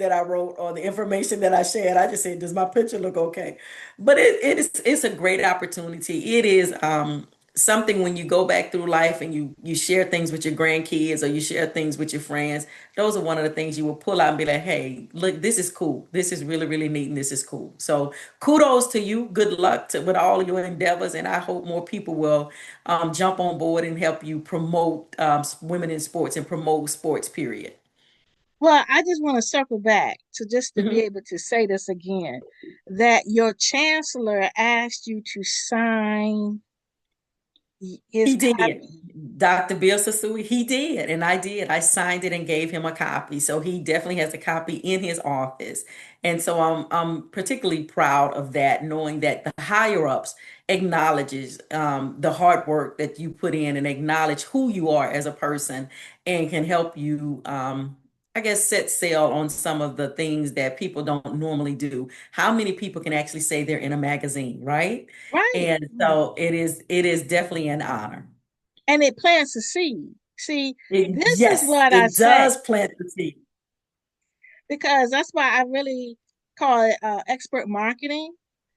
that I wrote or the information that I shared. I just said, does my picture look okay? But it's a great opportunity. It is something when you go back through life and you share things with your grandkids or you share things with your friends. Those are one of the things you will pull out and be like, hey, look, this is cool. This is really, really neat and this is cool. So kudos to you. Good luck with all of your endeavors. And I hope more people will jump on board and help you promote women in sports and promote sports, period. Well, I just want to circle back to just to be Mhm. able to say this again, that your chancellor asked you to sign his He did. copy. Dr. Bill Sasui, he did, and I did. I signed it and gave him a copy. So he definitely has a copy in his office. And so I'm particularly proud of that, knowing that the higher ups acknowledges the hard work that you put in and acknowledge who you are as a person and can help you I guess set sail on some of the things that people don't normally do. How many people can actually say they're in a magazine, right? Right. And so it is definitely an honor. And it plants a seed. See, this is Yes, what I it say, does plant the seed. because that's why I really call it expert marketing.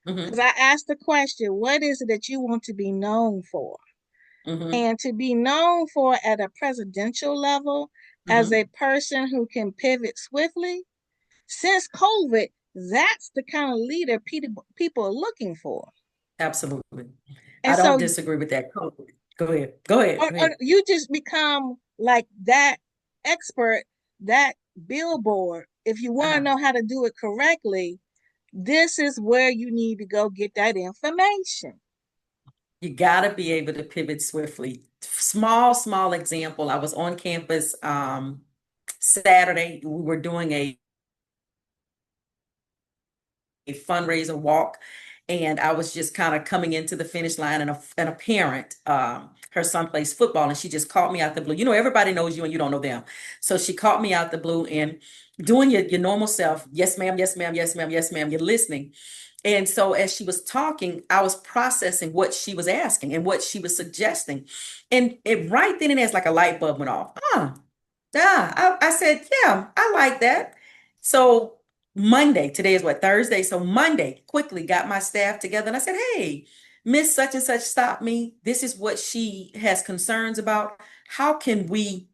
Because Hmm. I asked the question, what is it that you want to be known for? Hmm. And to be known for at a presidential level as Hmm. a person who can pivot swiftly, since COVID, that's the kind of leader people are looking for. Absolutely. And I don't so, disagree with that. Go ahead. Go ahead. Go or ahead. you just become like that expert, that billboard. If you want to Uh-huh. know how to do it correctly, this is where you need to go get that information. You got to be able to pivot swiftly. Small example. I was on campus Saturday. We were doing a fundraiser walk. And I was just kind of coming into the finish line, and a parent, her son plays football, and she just caught me out the blue. You know, everybody knows you and you don't know them. So she caught me out the blue and doing your normal self. Yes, ma'am. Yes, ma'am. Yes, ma'am. Yes, ma'am. You're listening. And so as she was talking, I was processing what she was asking and what she was suggesting. And it right then and there's like a light bulb went off. Yeah, I said, yeah, I like that. So Monday, today is what, Thursday? So Monday, quickly got my staff together and I said, hey, Miss Such and Such stopped me. This is what she has concerns about. How can we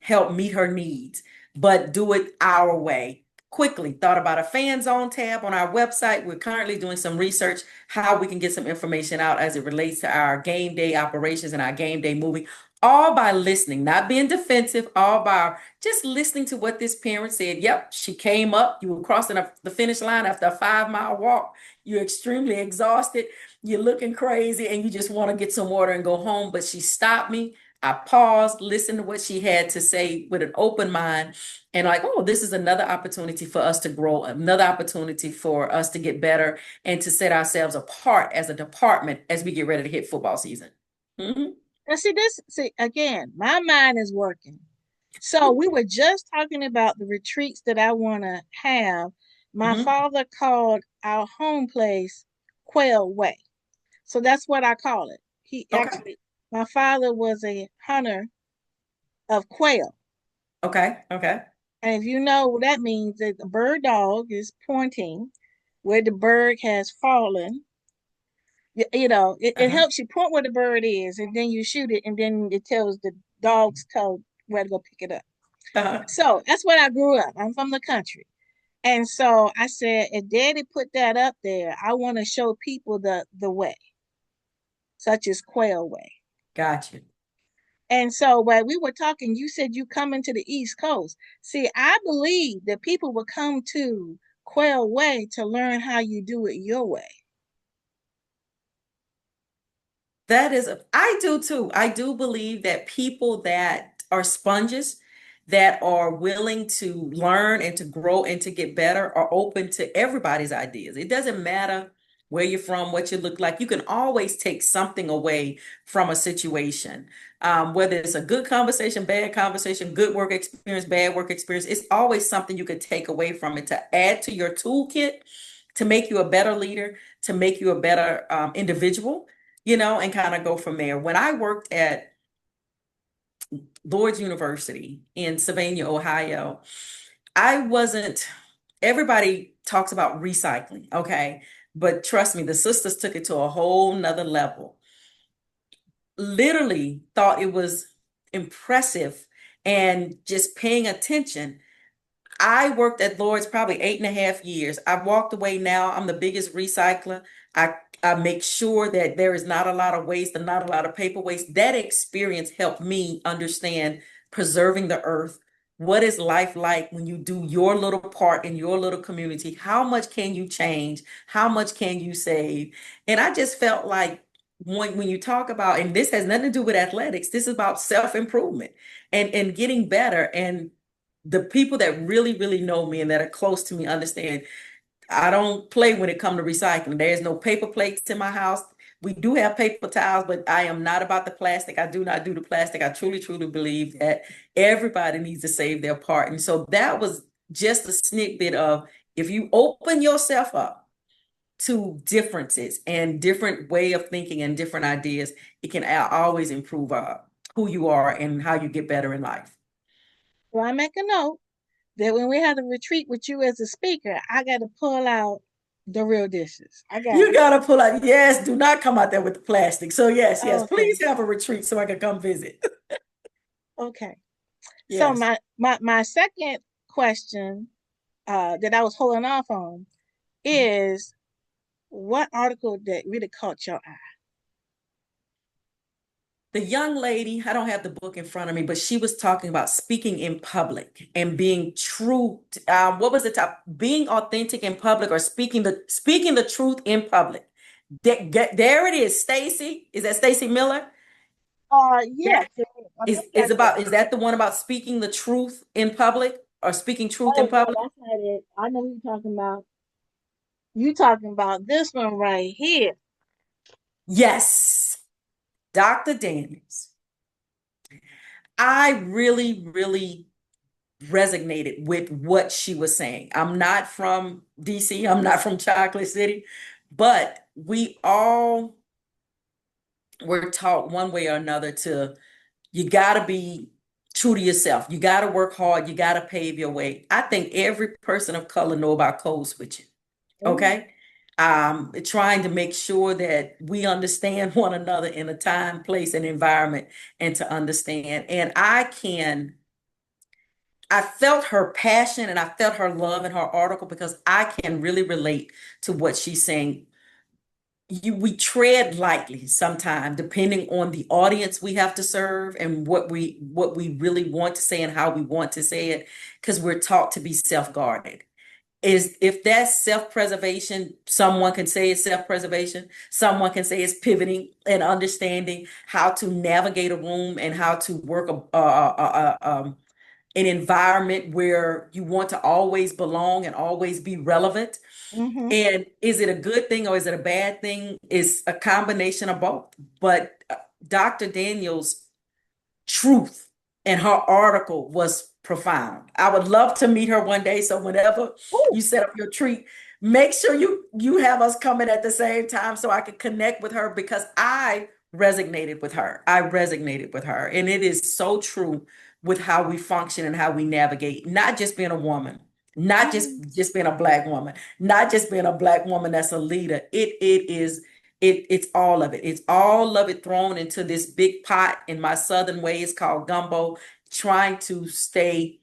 help meet her needs, but do it our way? Quickly thought about a fan zone tab on our website. We're currently doing some research how we can get some information out as it relates to our game day operations and our game day movie, all by listening, not being defensive, all by just listening to what this parent said. Yep, she came up, you were crossing the finish line after a 5 mile walk. You're extremely exhausted, you're looking crazy, and you just want to get some water and go home. But she stopped me. I paused, listened to what she had to say with an open mind, and like, oh, this is another opportunity for us to grow, another opportunity for us to get better and to set ourselves apart as a department as we get ready to hit football season. Mhm. And see this, see again, my mind is working. So we were just talking about the retreats that I want to have. My Mhm. father called our home place Quail Way. So that's what I call it. He Okay. actually, my father was a hunter of quail. Okay. Okay. And if you know what that means, that the bird dog is pointing where the bird has fallen. It Uh-huh. helps you point where the bird is, and then you shoot it, and then it tells the dog's toe where to go pick it up. Uh-huh. So that's where I grew up. I'm from the country. And so I said, if daddy put that up there, I want to show people the way, such as Quail Way. Got you. And so while we were talking, you said you coming to the East Coast. See, I believe that people will come to Quail Way to learn how you do it your way. I do too. I do believe that people that are sponges, that are willing to learn and to grow and to get better, are open to everybody's ideas. It doesn't matter where you're from, what you look like. You can always take something away from a situation. Whether it's a good conversation, good work experience, bad work experience, it's always something you could take away from it to add to your toolkit, to make you a better leader, to make you a better individual, and kind of go from there. When I worked at Lord's University in Sylvania, Ohio, I wasn't, everybody talks about recycling, okay? But trust me, the sisters took it to a whole nother level. Literally thought it was impressive and just paying attention. I worked at Lloyd's probably 8.5 years. I walked away now. I'm the biggest recycler. I I make sure that there is not a lot of waste and not a lot of paper waste. That experience helped me understand preserving the earth. What is life like when you do your little part in your little community? How much can you change? How much can you save? And I just felt like when you talk about, and this has nothing to do with athletics, this is about self-improvement and getting better. And the people that really, really know me and that are close to me understand I don't play when it comes to recycling. There's no paper plates in my house. We do have paper towels, but I am not about the plastic. I do not do the plastic. I truly, truly believe that everybody needs to save their part. And so that was just a snippet of if you open yourself up to differences and different way of thinking and different ideas, it can always improve who you are and how you get better in life. So I make a note that when we have a retreat with you as a speaker, I got to pull out the real dishes. I got You it. gotta pull out, yes, do not come out there with the plastic. So yes, yes, Okay. please have a retreat so I can come visit. Okay. So Yes. my second question that I was holding off on is what article that really caught your eye? The young lady, I don't have the book in front of me, but she was talking about speaking in public and being true. What was the top? Being authentic in public or speaking the truth in public. There it is, Stacy. Is that Stacy Miller? That Yes, I is think is that's it. about, is that the one about speaking the truth in public or speaking truth in Oh no, public? that's not it. I know who you're talking about. You talking about this one right here. Yes, Dr. Daniels. I really, really resonated with what she was saying. I'm not from DC, I'm not from Chocolate City, but we all were taught one way or another to, you got to be true to yourself. You got to work hard. You got to pave your way. I think every person of color know about code switching. Mhm. Okay. Trying to make sure that we understand one another in a time, place, and environment, and to understand. And I felt her passion and I felt her love in her article because I can really relate to what she's saying. We tread lightly sometimes, depending on the audience we have to serve and what we really want to say and how we want to say it, because we're taught to be self-guarded. Is if that's self-preservation, someone can say it's self-preservation, someone can say it's pivoting and understanding how to navigate a room and how to work an environment where you want to always belong and always be relevant. Mhm. And is it a good thing or is it a bad thing? It's a combination of both. But Dr. Daniels' truth and her article was profound. I would love to meet her one day. So whenever Ooh. you set up your treat, make sure you have us coming at the same time so I can connect with her because I resonated with her. I resonated with her. And it is so true with how we function and how we navigate, not just being a woman, not Mhm. just being a black woman, not just being a black woman that's a leader. It's all of it. It's all of it thrown into this big pot. In my southern way, it's called gumbo, trying to stay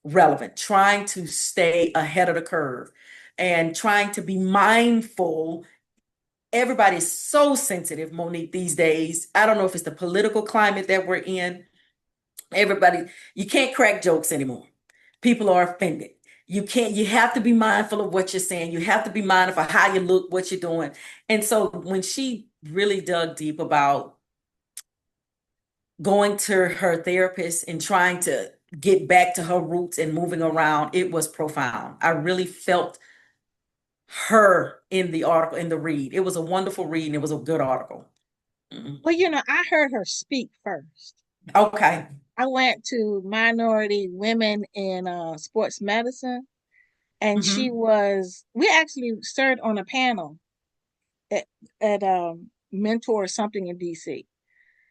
relevant, trying to stay ahead of the curve, and trying to be mindful. Everybody's so sensitive, Monique, these days. I don't know if it's the political climate that we're in. Everybody, you can't crack jokes anymore. People are offended. You have to be mindful of what you're saying. You have to be mindful of how you look, what you're doing. And so when she really dug deep about going to her therapist and trying to get back to her roots and moving around, it was profound. I really felt her in the article, in the read. It was a wonderful read and it was a good article. Mhm. Well, I heard her speak first. Okay. I went to Minority Women in Sports Medicine, and Hmm. we actually served on a panel at, at Mentor something in DC.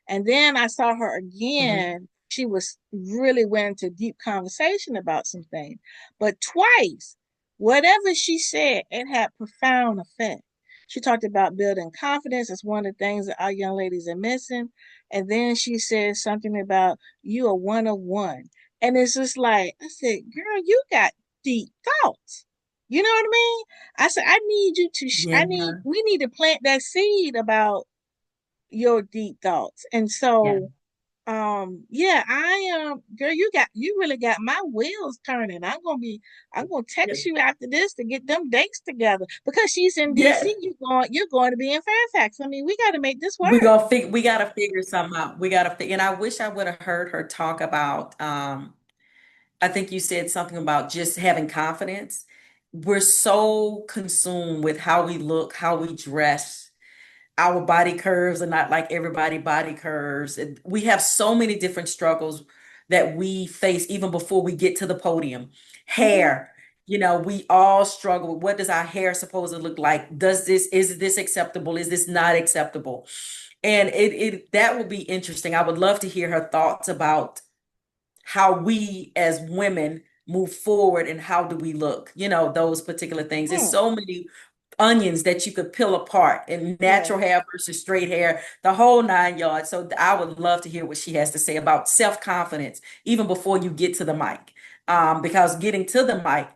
And then I saw her Hmm. again she was really went into deep conversation about some things. But twice, whatever she said, it had profound effect. She talked about building confidence as one of the things that our young ladies are missing. And then she said something about you are one of one. And it's just like, I said, girl, you got deep thoughts. You know what I mean? I said, I need you to, Yeah. we need to plant that seed about your deep thoughts. And Yeah. so yeah, girl, you really got my wheels turning. I'm gonna Yeah. text you after this to get them dates together because she's in DC. Yeah. You're going to be in Fairfax. I mean, we got to make this We work. gonna fig we gotta figure something out. We gotta figure, and I wish I would have heard her talk about I think you said something about just having confidence. We're so consumed with how we look, how we dress. Our body curves are not like everybody body curves. We have so many different struggles that we face even before we get to the podium. Hmm. Hair, we all struggle with what does our hair supposed to look like? Is this acceptable? Is this not acceptable? And it that would be interesting. I would love to hear her thoughts about how we as women move forward and how do we look, those particular things. There's Hmm. so many onions that you could peel apart and Yeah. natural hair versus straight hair, the whole nine yards. So I would love to hear what she has to say about self-confidence, even before you get to the mic. Because getting to the mic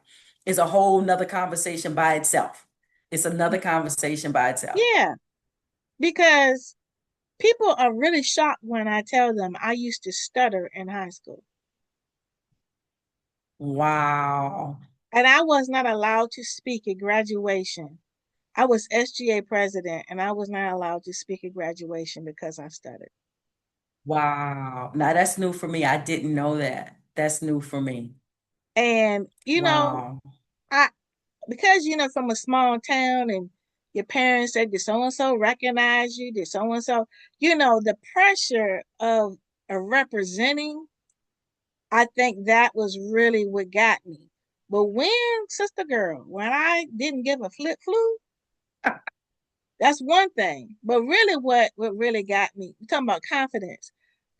is a whole nother conversation by itself. It's another conversation by itself. Yeah, because people are really shocked when I tell them I used to stutter in high school. Wow. And I was not allowed to speak at graduation. I was SGA president and I was not allowed to speak at graduation because I stuttered. Wow. Now that's new for me. I didn't know that. That's new for me. And Wow. I because from a small town and your parents said did so and so recognize you, did so and so, the pressure of representing, I think that was really what got me. But sister girl, when I didn't give a flip flu, that's one thing. But really what really got me, you're talking about confidence.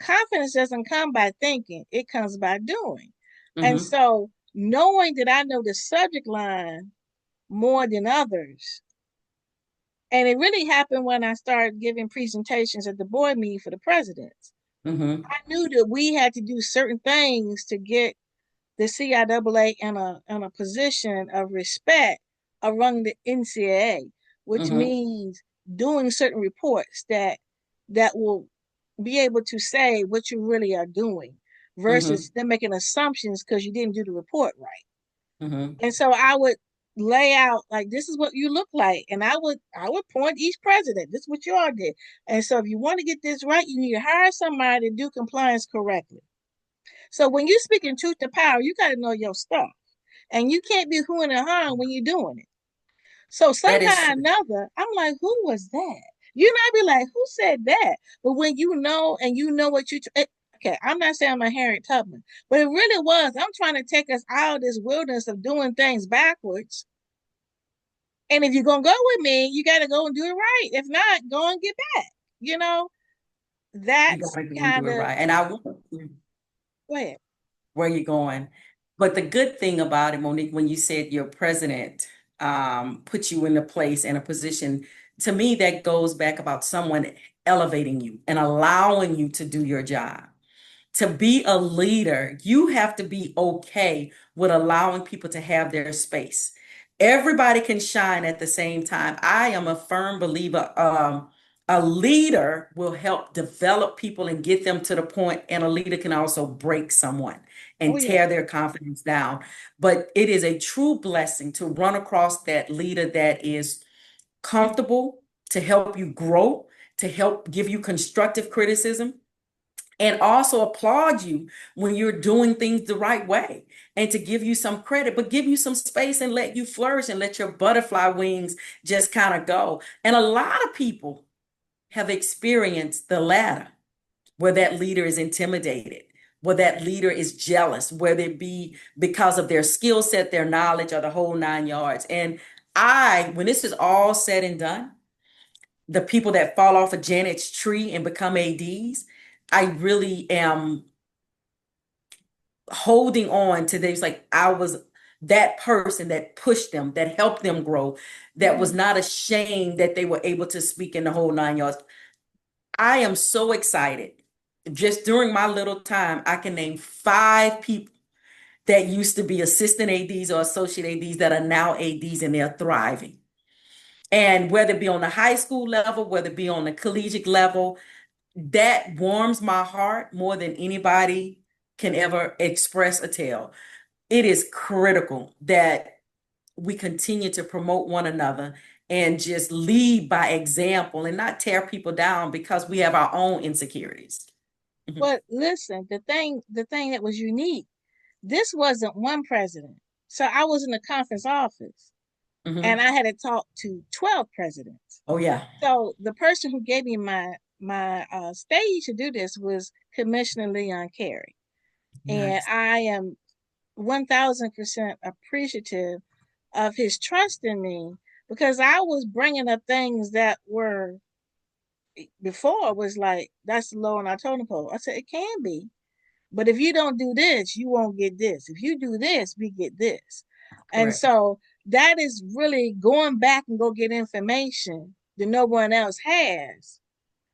Confidence doesn't come by thinking, it comes by doing. And Hmm. so knowing that I know the subject line more than others. And it really happened when I started giving presentations at the board meeting for the presidents. Hmm. I knew that we had to do certain things to get the CIAA in a position of respect among the NCAA, which Hmm. means doing certain reports that will be able to say what you really are doing Hmm. versus them making assumptions because you didn't do the report right. Hmm. And so I would lay out like this is what you look like. And I would point each president. This is what you all did. And so if you want to get this right, you need to hire somebody to do compliance correctly. So when you're speaking truth to power, you got to know your stuff. And you can't be hooing and hawing when you're doing it. So That is sometime or true. another, I'm like, who was that? You know, I'd be like, who said that? But when you know and you know what okay, I'm not saying I'm a Harriet Tubman, but it really was. I'm trying to take us out of this wilderness of doing things backwards. And if you're gonna go with me, you got to go and do it right. If not, go and get back. You know, You that's gotta go and do kind it of right. And I want go ahead. where you going. But the good thing about it, Monique, when you said your president put you in a place and a position, to me, that goes back about someone elevating you and allowing you to do your job. To be a leader, you have to be okay with allowing people to have their space. Everybody can shine at the same time. I am a firm believer. A leader will help develop people and get them to the point, and a leader can also break someone Oh and yeah. tear their confidence down. But it is a true blessing to run across that leader that is comfortable to help you grow, to help give you constructive criticism and also applaud you when you're doing things the right way and to give you some credit, but give you some space and let you flourish and let your butterfly wings just kind of go. And a lot of people have experienced the latter, where that leader is intimidated, where that leader is jealous, whether it be because of their skill set, their knowledge, or the whole nine yards. And when this is all said and done, the people that fall off of Janet's tree and become ADs, I really am. holding on to these, like I was that person that pushed them, that helped them grow, that was Mhm. not ashamed that they were able to speak in the whole 9 yards. I am so excited. Just during my little time, I can name 5 people that used to be assistant ADs or associate ADs that are now ADs and they're thriving. And whether it be on the high school level, whether it be on the collegiate level, that warms my heart more than anybody can ever express or tell. It is critical that we continue to promote one another and just lead by example and not tear people down because we have our own insecurities. Mhm, But listen, the thing that was unique, this wasn't one president. So I was in the conference office and mhm. I had to talk to 12 presidents. Oh yeah. So the person who gave me my stage to do this was Commissioner Leon Carey. And Nice. I am 1000% appreciative of his trust in me because I was bringing up things that were before was like, that's low on our totem pole. I said, it can be. But if you don't do this, you won't get this. If you do this, we get this. And Correct. so that is really going back and go get information that no one else has,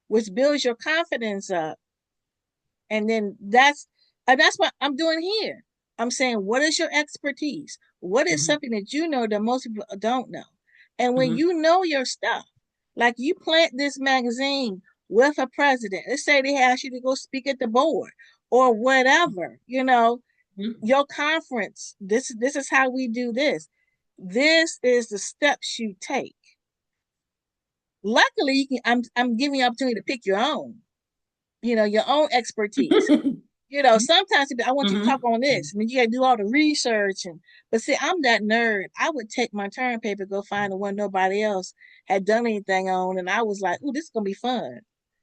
which builds your confidence up. And then that's what I'm doing here. I'm saying, what is your expertise? What is Mhm, something that you know that most people don't know? And when mhm, you know your stuff, like you plant this magazine with a president, let's say they ask you to go speak at the board or whatever, mhm. your conference, this is how we do this. This is the steps you take. Luckily, I'm giving you opportunity to pick your own expertise. Sometimes I want you to talk Mhm. on this, and then you got to do all the research. But see, I'm that nerd. I would take my term paper, go find the one nobody else had done anything on, and I was like, "Ooh, this is gonna be fun."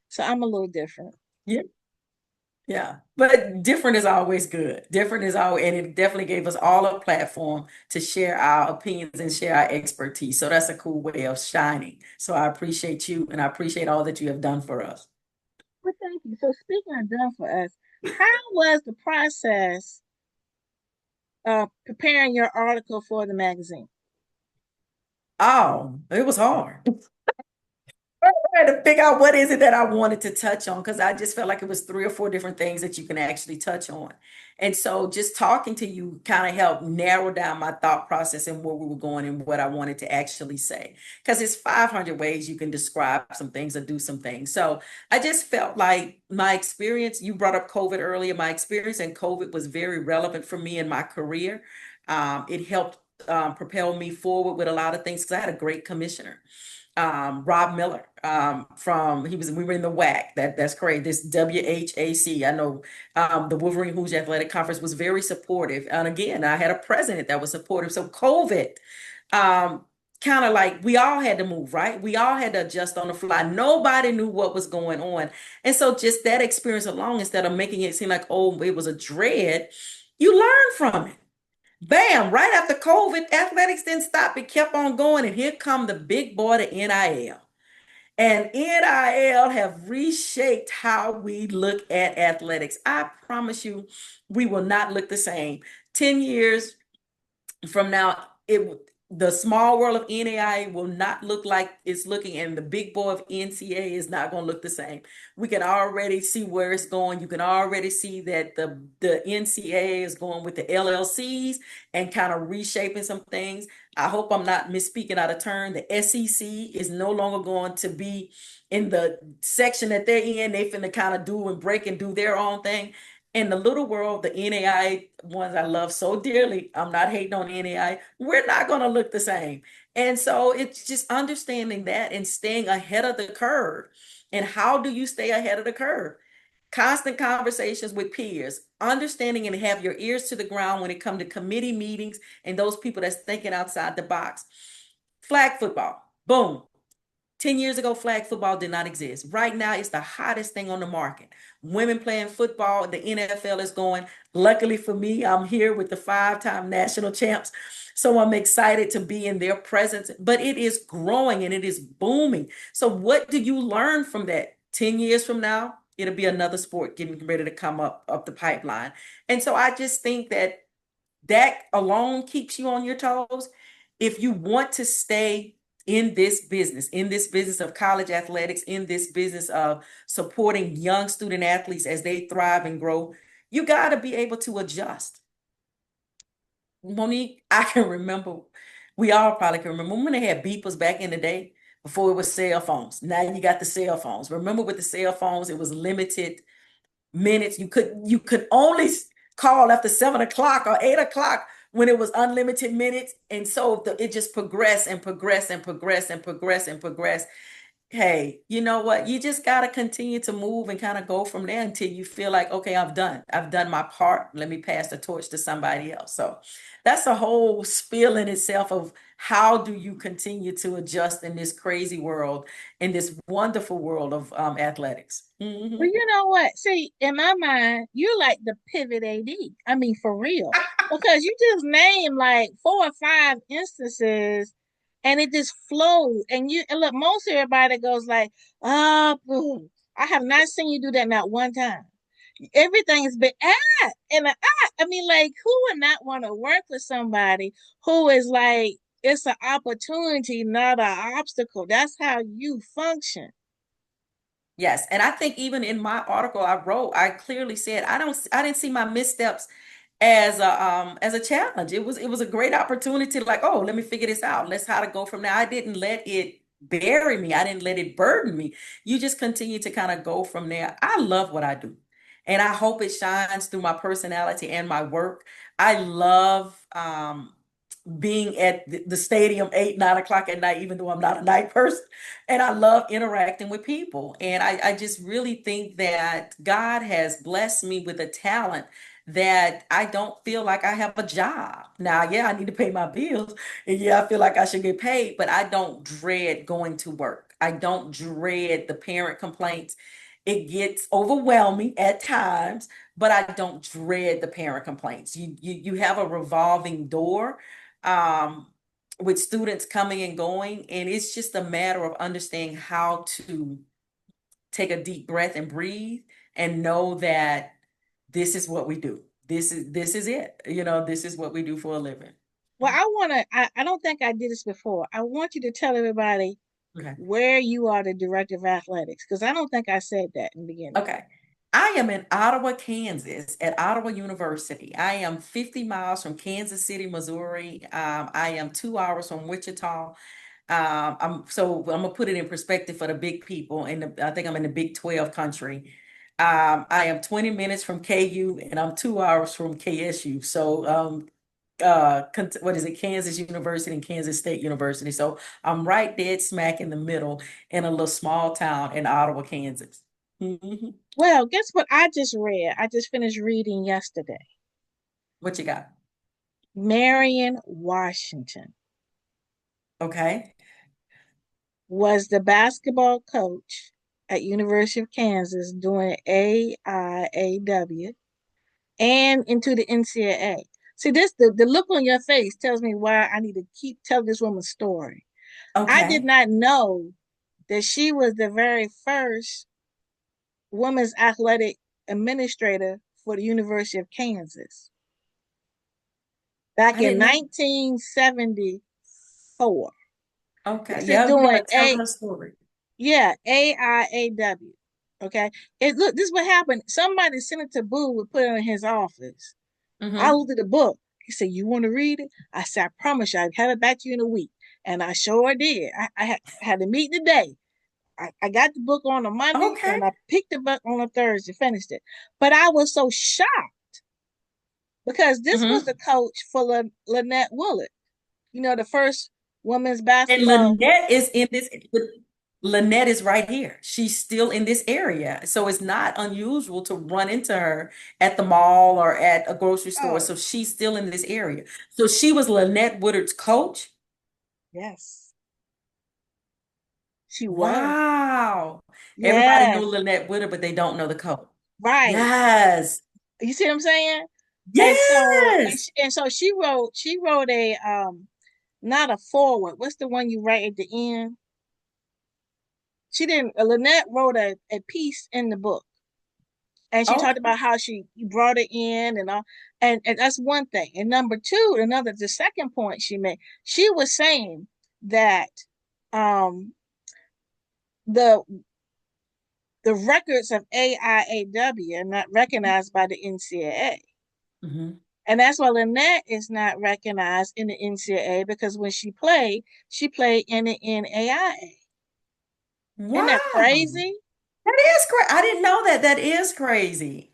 So I'm a little different. Yeah. Yeah, but different is always good. Different is always, and it definitely gave us all a platform to share our opinions and share our expertise. So that's a cool way of shining. So I appreciate you and I appreciate all that you have done for us. Well, thank you. So speaking of done for us, how was the process of preparing your article for the magazine? Oh, it was hard. I had to figure out what is it that I wanted to touch on because I just felt like it was 3 or 4 different things that you can actually touch on. And so just talking to you kind of helped narrow down my thought process and where we were going and what I wanted to actually say. Because it's 500 ways you can describe some things or do some things. So I just felt like my experience, you brought up COVID earlier, my experience in COVID was very relevant for me in my career. It helped propel me forward with a lot of things because I had a great commissioner, Rob Miller, from we were in the WAC. That's great. This WHAC. I know the Wolverine Hooge Athletic Conference was very supportive. And again, I had a president that was supportive. So COVID, um, kind of like we all had to move, right? We all had to adjust on the fly. Nobody knew what was going on. And so just that experience alone, instead of making it seem like, oh, it was a dread, you learn from it. Bam, right after COVID, athletics didn't stop. It kept on going. And here come the big boy, the NIL. And NIL have reshaped how we look at athletics. I promise you, we will not look the same. 10 years from now, the small world of NAIA will not look like it's looking, and the big boy of NCAA is not going to look the same. We can already see where it's going. You can already see that the NCAA is going with the LLCs and kind of reshaping some things. I hope I'm not misspeaking out of turn. The SEC is no longer going to be in the section that they're in. They finna kind of do and break and do their own thing. In the little world, the NAI ones I love so dearly, I'm not hating on NAI. We're not going to look the same. And so it's just understanding that and staying ahead of the curve. And how do you stay ahead of the curve? Constant conversations with peers, understanding and have your ears to the ground when it comes to committee meetings and those people that's thinking outside the box. Flag football, boom. 10 years ago, flag football did not exist. Right now, it's the hottest thing on the market. Women playing football, the NFL is going. Luckily for me, I'm here with the 5-time national champs. So I'm excited to be in their presence. But it is growing and it is booming. So, what do you learn from that 10 years from now? it'll be another sport getting ready to come up the pipeline. And so I just think that that alone keeps you on your toes. If you want to stay in this business of college athletics, in this business of supporting young student athletes as they thrive and grow, you got to be able to adjust. Monique, I can remember, we all probably can remember when they had beepers back in the day before it was cell phones. Now you got the cell phones. Remember with the cell phones, it was limited minutes. You could only call after 7 o'clock or 8 o'clock when it was unlimited minutes. And so it just progressed and progressed and progressed and progressed and progressed. Hey, you know what? You just got to continue to move and kind of go from there until you feel like, okay, I've done my part. Let me pass the torch to somebody else. So that's a whole spiel in itself of how do you continue to adjust in this crazy world, in this wonderful world of athletics. Well, you know what? See, in my mind, you're like the pivot AD. I mean, for real. Because you just name like 4 or 5 instances and it just flowed. And look, most everybody goes like, boo. I have not seen you do that not one time. Everything has been I mean, like, who would not want to work with somebody who is like, it's an opportunity, not an obstacle. That's how you function. Yes, and I think even in my article I wrote, I clearly said I didn't see my missteps as a challenge. It was a great opportunity, like, oh, let me figure this out. Let's how to go from there. I didn't let it bury me. I didn't let it burden me. You just continue to kind of go from there. I love what I do. And I hope it shines through my personality and my work. I love being at the stadium 8, 9 o'clock at night, even though I'm not a night person. And I love interacting with people. And I just really think that God has blessed me with a talent that I don't feel like I have a job. Now, yeah, I need to pay my bills. And yeah, I feel like I should get paid, but I don't dread going to work. I don't dread the parent complaints. It gets overwhelming at times, but I don't dread the parent complaints. You have a revolving door um, with students coming and going, and it's just a matter of understanding how to take a deep breath and breathe and know that this is what we do. This is it. This is what we do for a living. Well, I don't think I did this before. I want you to tell everybody Okay. where you are the director of athletics, because I don't think I said that in the beginning. Okay. I am in Ottawa, Kansas, at Ottawa University. I am 50 miles from Kansas City, Missouri. I am 2 hours from Wichita. I'm gonna put it in perspective for the big people, and I think I'm in the Big 12 country. I am 20 minutes from KU, and I'm 2 hours from KSU. So, what is it? Kansas University and Kansas State University. So I'm right dead smack in the middle in a little small town in Ottawa, Kansas. Mhm. Well, guess what I just read? I just finished reading yesterday. What you got? Marion Washington Okay. was the basketball coach at University of Kansas during AIAW and into the NCAA. See, the look on your face tells me why I need to keep telling this woman's story. I did Okay. not know that she was the very first women's athletic administrator for the University of Kansas back I in didn't know. 1974. Okay. This is Yeah, you doing want to tell her story. AIAW. Okay. This is what happened. Somebody, Senator Boo, would put it in his office. I Mm-hmm. looked at the book. He said, "You want to read it?" I said, "I promise you, I'd have it back to you in a week." And I sure did. I had a meeting today. I got the book on a Monday Okay. and I picked it up on a Thursday, finished it. But I was so shocked because this was Mm-hmm. the coach for Lynette Willard, the first women's And basketball. Lynette is in this. Lynette is right here. She's still in this area. So it's not unusual to run into her at the mall or at a grocery store. Oh, So she's still in this area. So she was Lynette Woodard's coach. yes, she was. Wow. Everybody know Yes, Lynette Woodard, but they don't know the coach. right. Yes. You see what I'm saying? And so and, Yes. she, and so she wrote a not a forward. What's the one you write at the end? She didn't. Lynette wrote a piece in the book. And she talked Okay. about how she brought it in and all, and that's one thing. And number two, the second point she made, she was saying that um the the records of AIAW are not recognized by the NCAA. Hmm. And that's why Lynette is not recognized in the NCAA because when she played in the NAIA. Isn't that Wow. crazy? That is crazy. I didn't know that. That is crazy.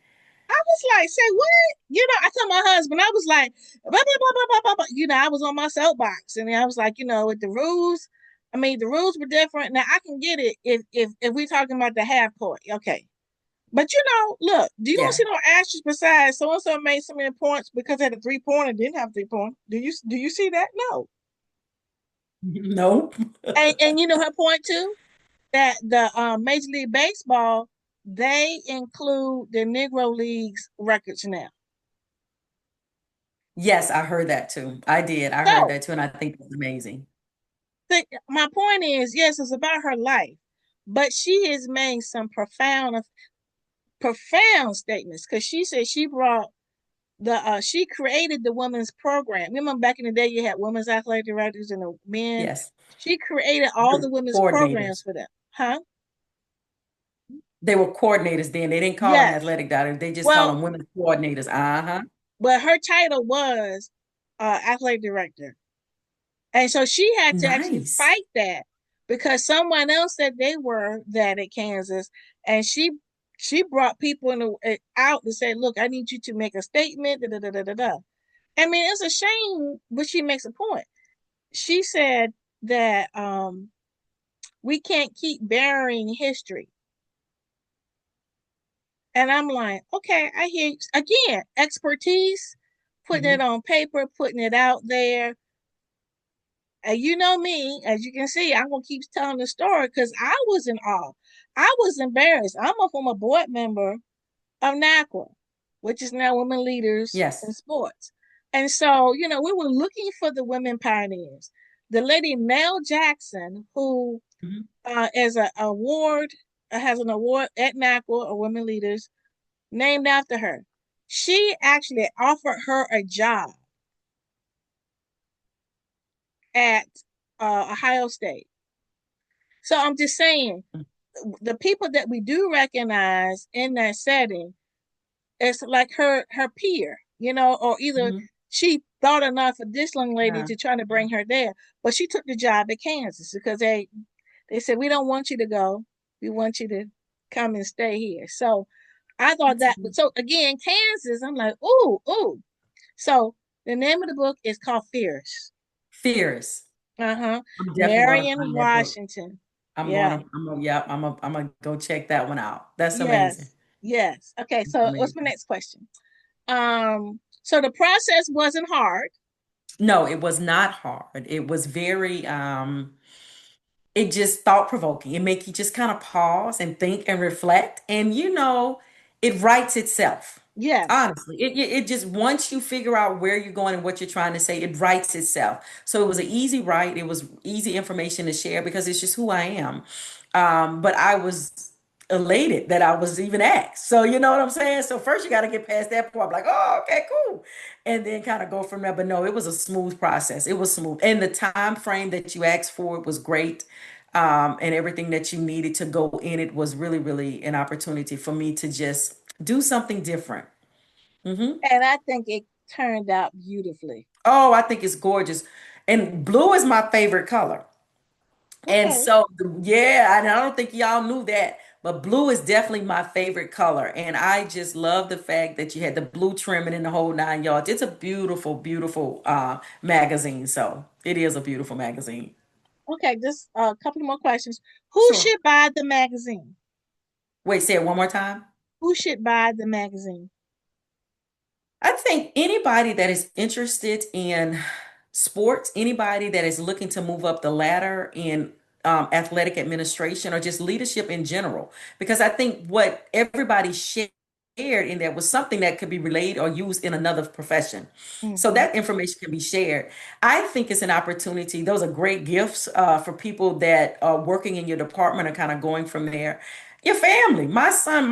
I was like, say what? I told my husband, I was like, blah, blah, blah, blah, blah, blah, blah. I was on my soapbox and I was like, with the rules, I mean, the rules were different. Now I can get it if we're talking about the half court. Okay. But look, do you don't Yeah. see no asterisk besides so and so made so many points because they had a 3 pointer, didn't have 3 point. Do you see that? No. Nope. And her point too, that the Major League Baseball, they include the Negro Leagues records now. Yes, I heard that too. I did. I heard So that too, and I think that's amazing. my point is, yes, it's about her life, but she has made some profound statements because she said she brought she created the women's program. Remember back in the day, you had women's athletic directors and the men. Yes. She created all The the women's programs coordinators. for them, huh? They were coordinators then. They didn't call them Yes. athletic directors. They just called Well, them women's coordinators. Uh-huh. but her title was athletic director. And so she had to actually Nice. fight that because someone else said they were that at Kansas, and she brought people out to say, "Look, I need you to make a statement." Da, da, da, da, da. I mean, it's a shame, but she makes a point. She said that we can't keep burying history, and I'm like, okay, I hear again expertise, putting it Hmm. on paper, putting it out there. And you know me, as you can see, I'm gonna keep telling the story because I was in awe. I was embarrassed. I'm a former board member of NACWA, which is now Women Leaders in Yes. Sports. And so, we were looking for the women pioneers. The lady Nell Jackson, who Hmm. is a award has an award at NACWA or Women Leaders named after her. She actually offered her a job at Ohio State. So I'm just saying, the people that we do recognize in that setting, it's like her peer, or either Hmm. she thought enough of this young lady Yeah. to try to bring her there, but she took the job at Kansas because they said we don't want you to go, we want you to come and stay here. So I thought That's that. So again, Kansas, I'm like, ooh. So the name of the book is called Fierce. fierce. Uh-huh. I'm definitely gonna Marion find that book. Washington. I'm Yeah. gonna, I'm gonna, yep, I'm gonna go check that one out. That's amazing. Yes. Yes. Okay. That's So what's my amazing. next question? So the process wasn't hard. No, it was not hard. It was very, it just thought provoking. It make you just kind of pause and think and reflect. And it writes itself. Yes. Honestly, it just once you figure out where you're going and what you're trying to say, it writes itself. So it was an easy write. It was easy information to share because it's just who I am. But I was elated that I was even asked. So you know what I'm saying? So first you got to get past that part. I'm like, oh, okay, cool. And then kind of go from there. But no, it was a smooth process. It was smooth. And the time frame that you asked for was great. And everything that you needed to go in it was really, really an opportunity for me to just do something different. Hmm. And I think it turned out beautifully. Oh, I think it's gorgeous. And blue is my favorite color. And Okay. so, yeah, and I don't think y'all knew that, but blue is definitely my favorite color. And I just love the fact that you had the blue trimming in the whole 9 yards. It's a beautiful, beautiful magazine. So it is a beautiful magazine. Okay. Just a couple more questions. Who Sure. should buy the magazine? Wait, say it one more time. Who should buy the magazine? I think anybody that is interested in sports, anybody that is looking to move up the ladder in athletic administration or just leadership in general, because I think what everybody shared in there was something that could be relayed or used in another profession. So Mm-hmm. that information can be shared. I think it's an opportunity. Those are great gifts for people that are working in your department or kind of going from there. Your family. My son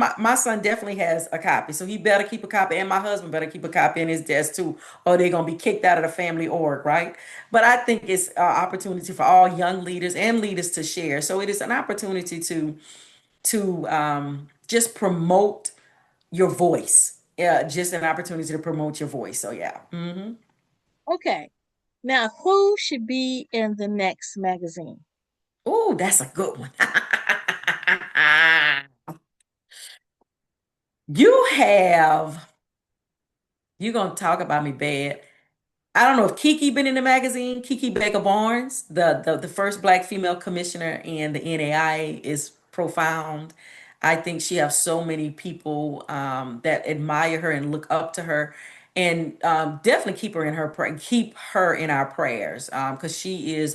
definitely has a copy, so he better keep a copy, and my husband better keep a copy in his desk too, or they're gonna be kicked out of the family org, right? But I think it's an opportunity for all young leaders and leaders to share. So it is an opportunity to just promote your voice. Yeah, just an opportunity to promote your voice. So yeah. Okay. Now, who should be in the next magazine? Oh, that's a good one. You have you're gonna talk about me bad. I don't know if Kiki been in the magazine. Kiki Baker Barnes, the first black female commissioner in the NAI, is profound. I think she has so many people that admire her and look up to her, and definitely keep her in our prayers because she is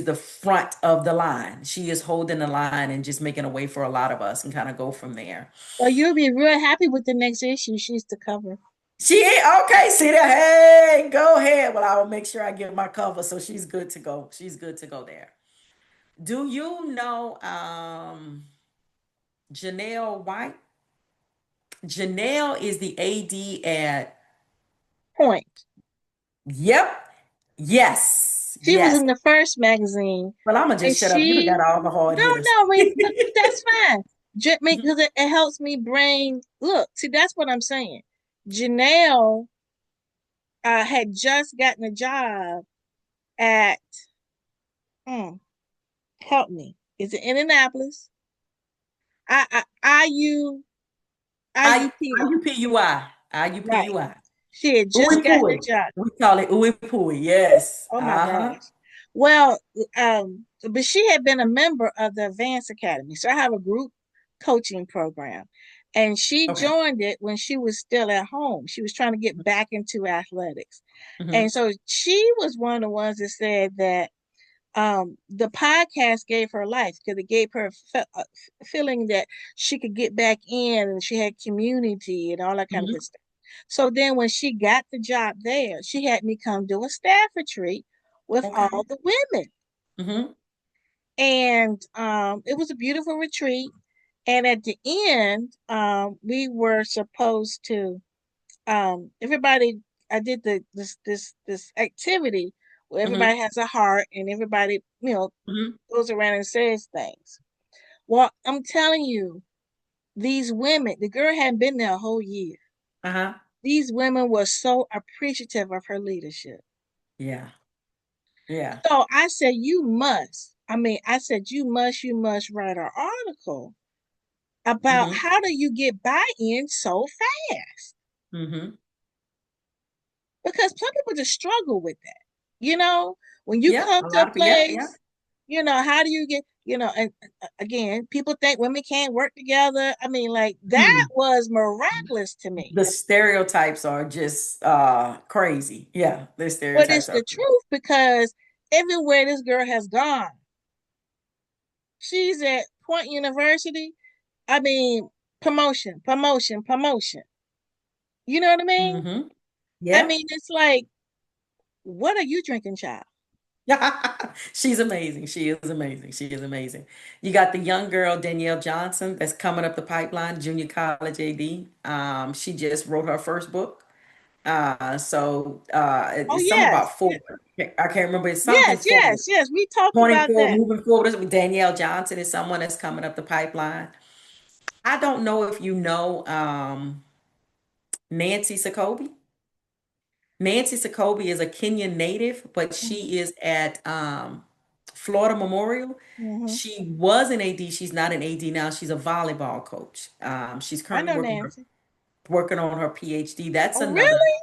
the front of the line. She is holding the line and just making a way for a lot of us and kind of go from there. Well, you'll be real happy with the next issue she's to cover. She ain't okay. See that? Hey, go ahead. Well, I will make sure I get my cover, so she's good to go. She's good to go there. Do you know Janelle White? Janelle is the AD at. Point. Yep. Yes. She was Yes. in the first magazine, Well, I'm gonna and just shut up. You done got all the hard no, hitters. no, wait, but that's fine. Because it helps me bring, look, see, that's what I'm saying. Janelle had just gotten a job at, mm, help me, is it Indianapolis? IU, I IUP, IUPUI. right. IUPUI. She had just Ooey gotten a pooey. job. We call it ooey pooey. Yes. Oh my Uh-huh. gosh. Well, but she had been a member of the Advanced Academy. So I have a group coaching program. And she Okay. joined it when she was still at home. She was trying to get back into athletics. And hmm so she was one of the ones that said that the podcast gave her life because it gave her a feeling that she could get back in and she had community and all that kind of good hmm stuff. So then when she got the job there, she had me come do a staff retreat with Okay. all the women. hmm And it was a beautiful retreat. And at the end, we were supposed to everybody I did this activity where hmm everybody has a heart and everybody, hmm goes around and says things. Well, I'm telling you, these women, the girl hadn't been there a whole year. Uh-huh. These women were so appreciative of her leadership. Yeah. Yeah. So I said, you must write an article about hmm how do you get buy-in so fast? hmm Because some people just struggle with that. You know, when you Yeah. come A to a lot of people. Yeah. Yeah. place, how do you get, and again, people think women can't work together. I mean, like that Hmm. was miraculous to me. The stereotypes are just crazy. Yeah. The But stereotypes it's are the truth because everywhere this girl has gone, she's at Point University. I mean, promotion, promotion, promotion. You know what I mean? hmm I Yeah. mean, it's like, what are you drinking, child? She's amazing. She is amazing. She is amazing. You got the young girl, Danielle Johnson, that's coming up the pipeline, junior college AD. She just wrote her first book. Oh It's something yes, about forward. I can't remember. It's something yes, forward. yes, yes. We talked Pointing about forward, that. moving forward. Danielle Johnson is someone that's coming up the pipeline. I don't know if you know Nancy Sakobi. Nancy Sakobi is a Kenyan native, but she is at Florida Memorial. Mm-hmm. She was an AD. She's not an AD now. She's a volleyball coach. She's I currently know Nancy. working on her PhD. That's Oh, another. really?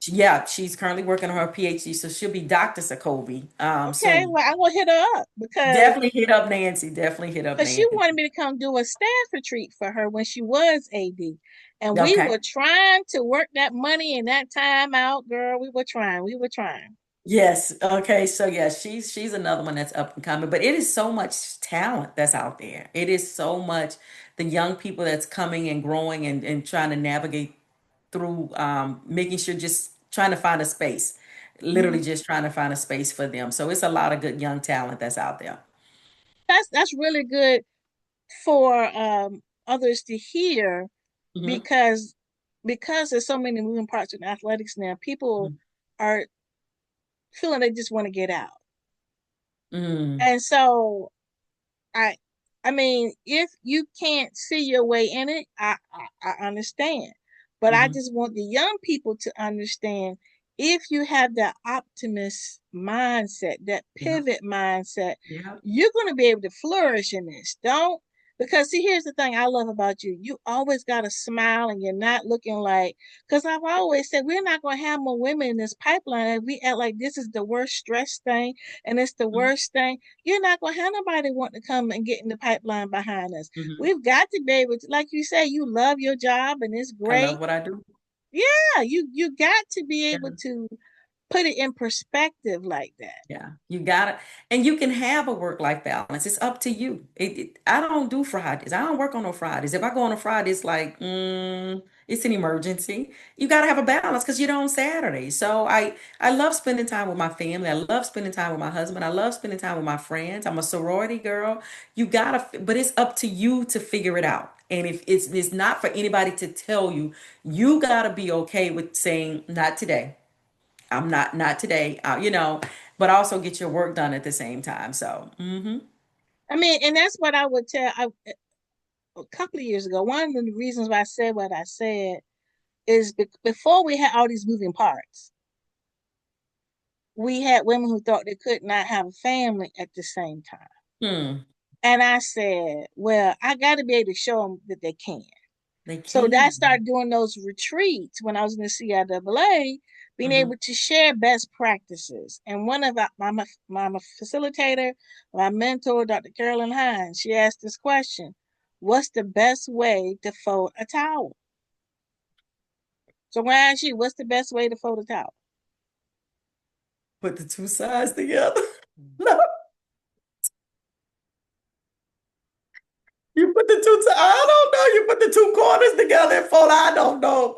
Yeah, she's currently working on her PhD, so she'll be Dr. Sakobi Okay. soon. Well, I will hit her up because Definitely hit up Nancy. Definitely hit up she wanted Nancy. me to come do a staff retreat for her when she was AD. And we Okay. were trying to work that money and that time out, girl. We were trying. We were trying. Yes. Okay. So yeah, she's another one that's up and coming. But it is so much talent that's out there. It is so much the young people that's coming and growing and trying to navigate through making sure just trying to find a space. Literally Mhm. just trying to find a space for them. So it's a lot of good young talent that's out there. That's really good. for others to hear, Hmm. because there's so many moving parts in athletics now. People are feeling they just want to get out, Mm. and so I I mean, if you can't see your way in it, I understand. But I Hmm. just want the young people to understand, if you have that optimist mindset, that Yeah. pivot mindset, Yeah. you're going to be able to flourish in this. Don't, because see, here's the thing I love about you. You always got a smile and you're not looking like, because I've always said we're not going to have more women in this pipeline. And we act like this is the worst stress thing and it's the Hmm. worst thing. You're not going to have nobody want to come and get in the pipeline behind us. Hmm. We've got to be able to, like you say, you love your job and it's I love great. what I do. Yeah, you got to be Yeah. able to put it in perspective like that. Yeah, you got it. And you can have a work-life balance. It's up to you. I don't do Fridays. I don't work on no Fridays. If I go on a Friday, it's like, it's an emergency. You got to have a balance because you're on Saturday. So I love spending time with my family. I love spending time with my husband. I love spending time with my friends. I'm a sorority girl. You gotta, but it's up to you to figure it out. And if it's not for anybody to tell you, you gotta be okay with saying, not today. I'm not today, but also get your work done at the same time. So, I mean, and that's what I would tell. A couple of years ago, one of the reasons why I said what I said is before we had all these moving parts, we had women who thought they could not have a family at the same time. hmm, And I said, well, I got to be able to show them that they can. they So that can. started doing those retreats when I was in the CIAA, being Hmm. able to share best practices. And one of my facilitator, my mentor, Dr. Carolyn Hines, she asked this question: what's the best way to fold a towel? So when I ask you, what's the best way to fold a towel? Put the two sides together. No, you put the two. I don't know. You put the two corners together and fold. I don't know.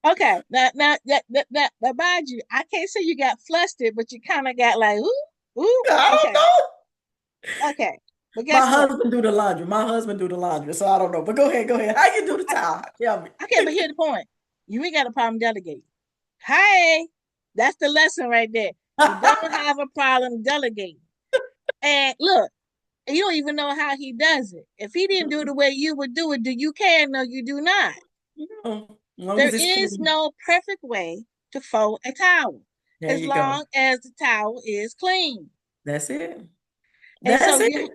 Okay, now, mind you, I can't say you got flustered, but you kind of got like, ooh, ooh, I don't okay, know. okay. But My guess what? husband do the laundry. My husband do the laundry, so I don't know. But go ahead, go ahead. How you do the I, towel? Tell me. okay, but here's the point: you ain't got a problem delegating. Hey, that's the lesson right there. You don't have a problem delegating. And look, you don't even know how he does it. If he didn't do it the way you would do it, do you care? No, you do not. As long There as it's is clean. no perfect way to fold a towel There as you go. long as the towel is clean. That's it. And so That's it.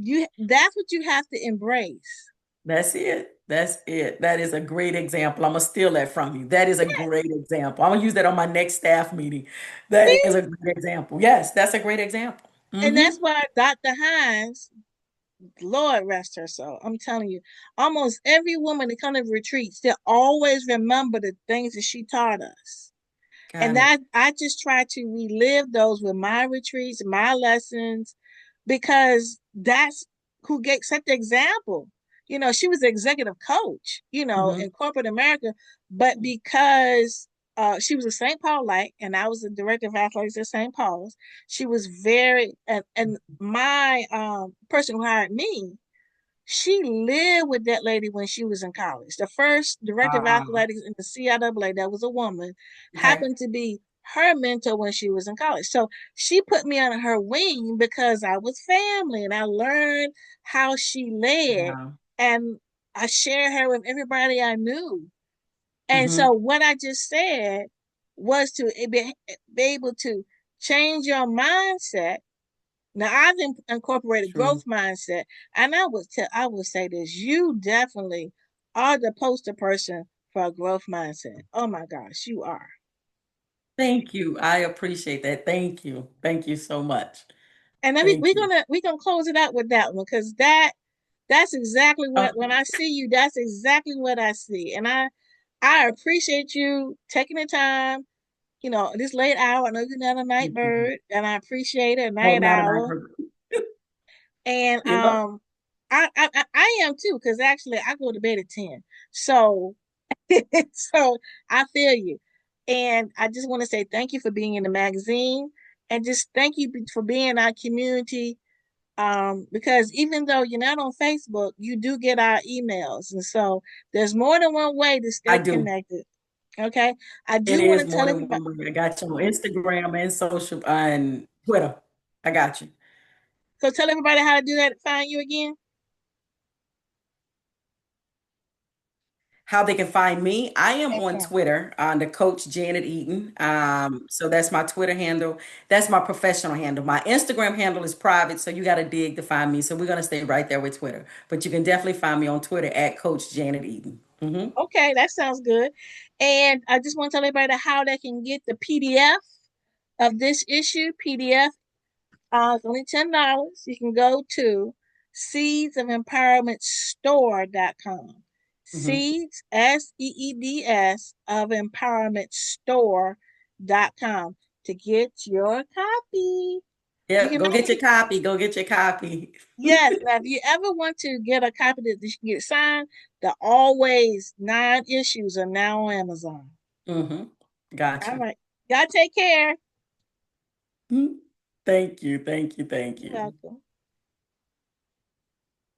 you that's what you have to embrace. That's it. That's it. That is a great example. I'm gonna steal that from you. That is a Yes. great example. I'm gonna use that on my next staff meeting. That is See? a great example. Yes, that's a great example. And Hmm. that's why Dr. Hines, Lord rest her soul, I'm telling you, almost every woman that comes to retreats, they always remember the things that she taught us. And Got that it. I just try to relive those with my retreats, my lessons, because that's who gave set the example. She was the executive coach, in Hmm. corporate America, but because she was a St. Paulite and I was the director of athletics at St. Paul's, she was very, and my person who hired me, she lived with that lady when she was in college. The first director of Wow. athletics in the CIAA that was a woman Okay. happened to be her mentor when she was in college. So she put me under her wing because I was family and I learned how she led, Wow. and I shared her with everybody I knew. And Hmm. so what I just said was to be able to change your mindset. Now I've incorporated True. growth mindset, and I would say this: you definitely are the poster person for a growth mindset. Oh my gosh, you are. Thank you. I appreciate that. Thank you. Thank you so much. And then Thank you. we're gonna close it out with that one, because that's exactly what, when Okay. I see you, that's exactly what I see, and I appreciate you taking the time. This late hour. I know you're not a night bird, and I appreciate it. A Oh, night not a night owl. person. And Yep. I am too, because actually I go to bed at 10. So so I feel you. And I just want to say thank you for being in the magazine, and just thank you for being in our community. Because even though you're not on Facebook, you do get our emails. And so there's more than one way to I stay do. connected. Okay. I It do want is to more tell than everybody. one way. I got you on Instagram and social and Twitter. I got you. So tell everybody how to do that to find you again. How they can find me? I am Yes, on ma'am. Twitter under Coach Janet Eaton. So that's my Twitter handle. That's my professional handle. My Instagram handle is private, so you got to dig to find me. So we're gonna stay right there with Twitter. But you can definitely find me on Twitter at Coach Janet Eaton. Okay, that sounds good. And I just want to tell everybody how they can get the PDF of this issue. PDF, it's only $10. You can go to seedsofempowermentstore.com. Hmm. Seeds, SEEDS, of empowermentstore.com to get your copy. You Yep, can go make get your it. copy. Go get your copy. Yes. Now, if you ever want to get a copy that you can get signed, the always 9 issues are now on Amazon. Hmm. All Gotcha. right. Y'all take care. Mhm. Thank you. Thank you. Thank You're you. welcome.